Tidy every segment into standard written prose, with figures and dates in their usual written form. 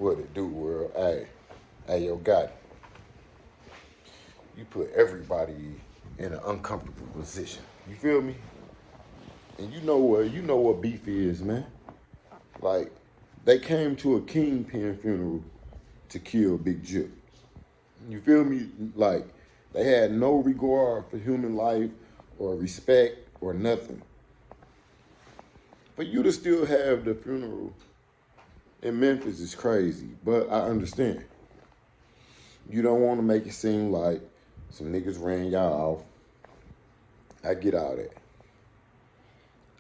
What it do, world? Hey, yo, Gotti. You put everybody in an uncomfortable position. You feel me? And you know what beef is, man. Like, they came to a kingpin funeral to kill Big Jook. You feel me? Like, they had no regard for human life or respect or nothing. For you to still have the funeral in Memphis is crazy, but I understand. You don't want to make it seem like some niggas ran y'all off. I get all that.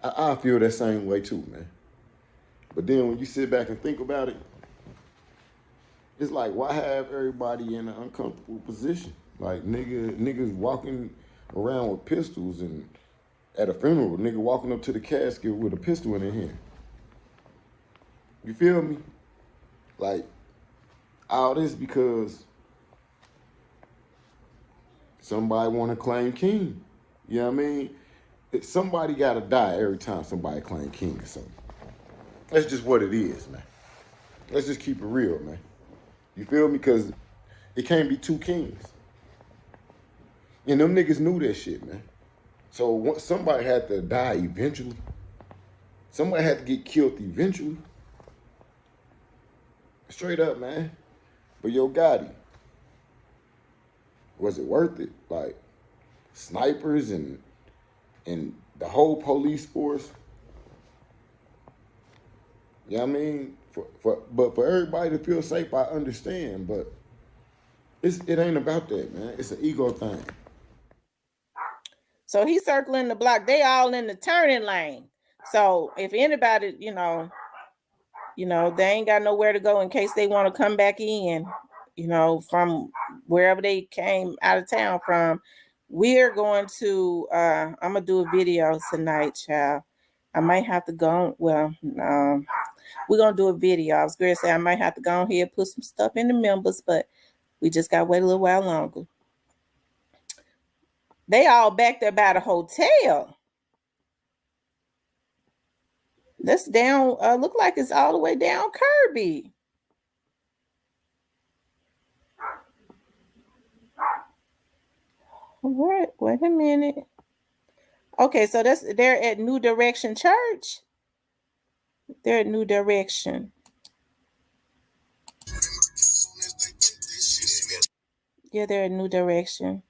I feel that same way too, man. But then when you sit back and think about it, it's like, why have everybody in an uncomfortable position? Like niggas walking around with pistols, and at a funeral, nigga walking up to the casket with a pistol in their hand. You feel me? Like, all this because somebody want to claim king. You know what I mean? Somebody got to die every time somebody claim king or something. That's just what it is, man. Let's just keep it real, man. You feel me? Because it can't be two kings. And them niggas knew that shit, man. So somebody had to die eventually. Somebody had to get killed eventually. Straight up, man. But yo, Gotti, was it worth it? Like, snipers and the whole police force. You know what I mean? But for everybody to feel safe, I understand. But it ain't about that, man. It's an ego thing. So he's circling the block. They all in the turning lane. So if anybody, they ain't got nowhere to go in case they want to come back in, from wherever they came out of town from. We're going to, I'm going to do a video tonight, child. I might have to go, we're going to do a video. I was going to say I might have to go ahead and put some stuff in the members, but we just got to wait a little while longer. They all back there by the hotel. That's down, look like it's all the way down Kirby. Wait a minute. Okay, so they're at New Direction Church. They're at New Direction. Yeah, they're at New Direction.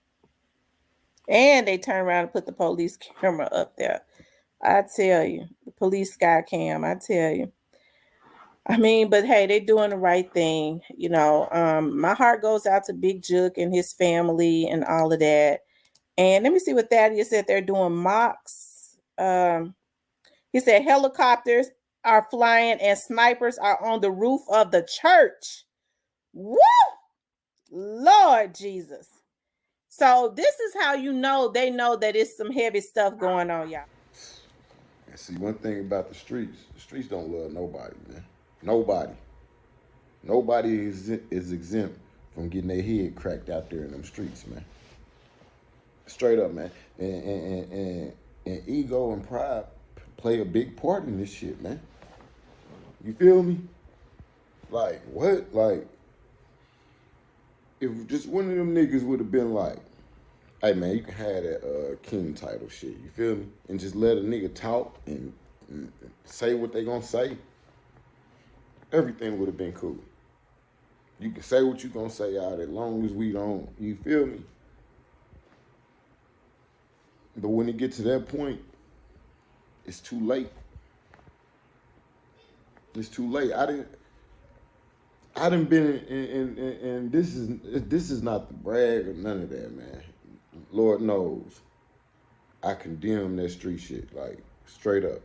And they turn around and put the police camera up there. I tell you, the police sky cam, I tell you. I mean, but hey, they're doing the right thing. My heart goes out to Big Jook and his family and all of that. And let me see what Thaddeus said. They're doing mocks. He said helicopters are flying and snipers are on the roof of the church. Woo! Lord Jesus. So this is how they know that it's some heavy stuff going on, y'all. And see, one thing about the streets don't love nobody, man. Nobody. Nobody is exempt from getting their head cracked out there in them streets, man. Straight up, man. And ego and pride play a big part in this shit, man. You feel me? Like, what? Like, if just one of them niggas would have been like, hey, man, you can have that king title shit, you feel me? And just let a nigga talk and say what they gonna say, everything would have been cool. You can say what you gonna say out as long as we don't, you feel me? But when it gets to that point, it's too late. It's too late. I done been in this is not the brag or none of that, man. Lord knows, I condemn that street shit, like, straight up.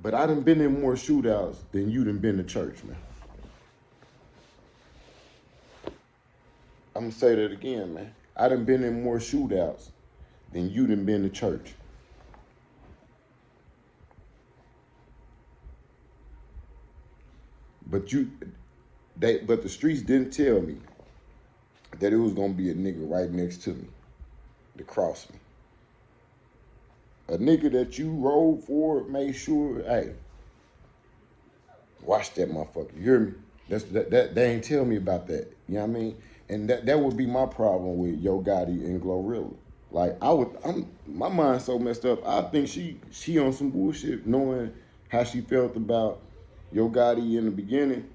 But I done been in more shootouts than you done been to church, man. I'm gonna say that again, man. I done been in more shootouts than you done been to church. But the streets didn't tell me that it was gonna be a nigga right next to me to cross me. A nigga that you rode for made sure, hey, Watch that motherfucker. You hear me? That they ain't tell me about that. You know what I mean? And that would be my problem with Yo Gotti and Glorilla. Like my mind so messed up. I think she on some bullshit, knowing how she felt about Yo Gotti in the beginning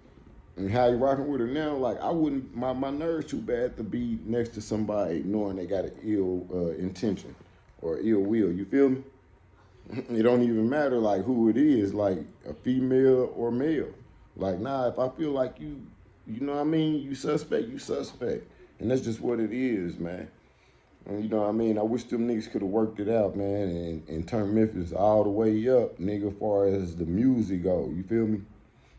and how you rocking with her now. Like I wouldn't, my nerves too bad to be next to somebody knowing they got an ill intention or ill will. You feel me? It don't even matter like who it is, like a female or male. Like nah, if I feel like you know what I mean, you suspect, you suspect, and that's just what it is, man. And you know what I mean? I wish them niggas could have worked it out, man, and turned Memphis all the way up, nigga, as far as the music go. You feel me?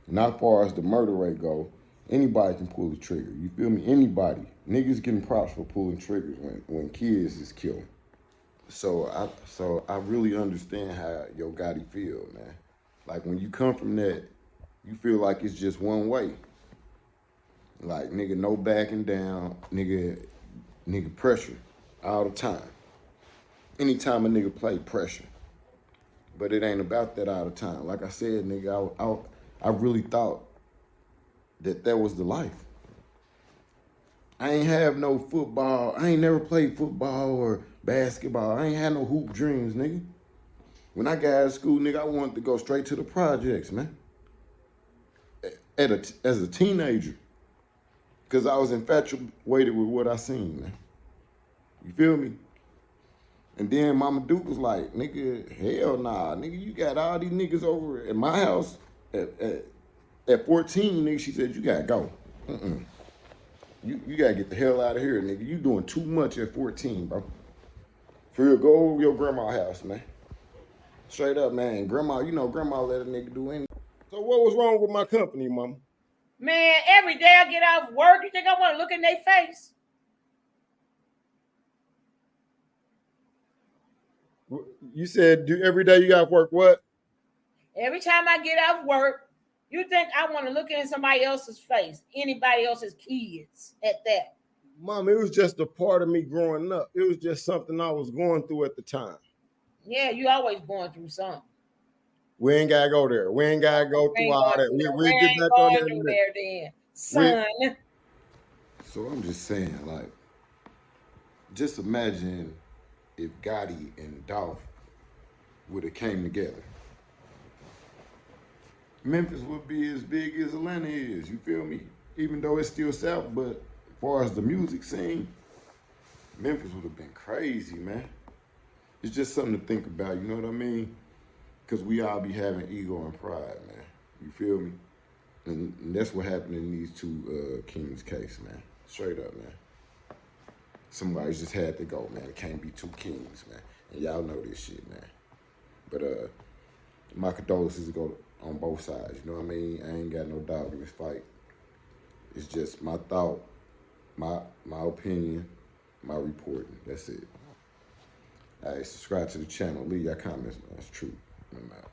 Not as far as the murder rate go. Anybody can pull a trigger. You feel me? Anybody. Niggas getting props for pulling triggers when kids is killed. So I really understand how Yo Gotti feel, man. Like when you come from that, you feel like it's just one way. Like nigga, no backing down, nigga pressure all the time. Anytime a nigga play pressure, but it ain't about that all the time. Like I said, nigga, I really thought that was the life. I ain't have no football. I ain't never played football or basketball. I ain't had no hoop dreams, nigga. When I got out of school, nigga, I wanted to go straight to the projects, man. As a teenager. Because I was infatuated with what I seen, man. You feel me? And then Mama Duke was like, nigga, hell nah. Nigga, you got all these niggas over at my house at 14, nigga. She said, you gotta go. You gotta get the hell out of here, nigga. You doing too much at 14, bro. For real, go over your grandma's house, man. Straight up, man. Grandma, you know grandma let a nigga do anything. So what was wrong with my company, mama? Man, every day I get off work, you think I want to look in their face? You said every day you got work what? Every time I get off work, you think I want to look in somebody else's face, anybody else's kids at that. Mom, it was just a part of me growing up. It was just something I was going through at the time. Yeah, you always going through something. We ain't gotta go there. We ain't gotta go through all that. We'll get back on there then, son. So I'm just saying, like, just imagine if Gotti and Dolph would have came together. Memphis would be as big as Atlanta is, you feel me? Even though it's still South, but as far as the music scene, Memphis would have been crazy, man. It's just something to think about, you know what I mean? Because we all be having ego and pride, man. You feel me? And that's what happened in these two Kings case, man. Straight up, man. Somebody just had to go, man. It can't be two kings, man. And y'all know this shit, man. But my condolences go on both sides. You know what I mean? I ain't got no dog in this fight. It's just my thought, my opinion, my reporting. That's it. All right, subscribe to the channel. Leave your comments. That's true. I'm out.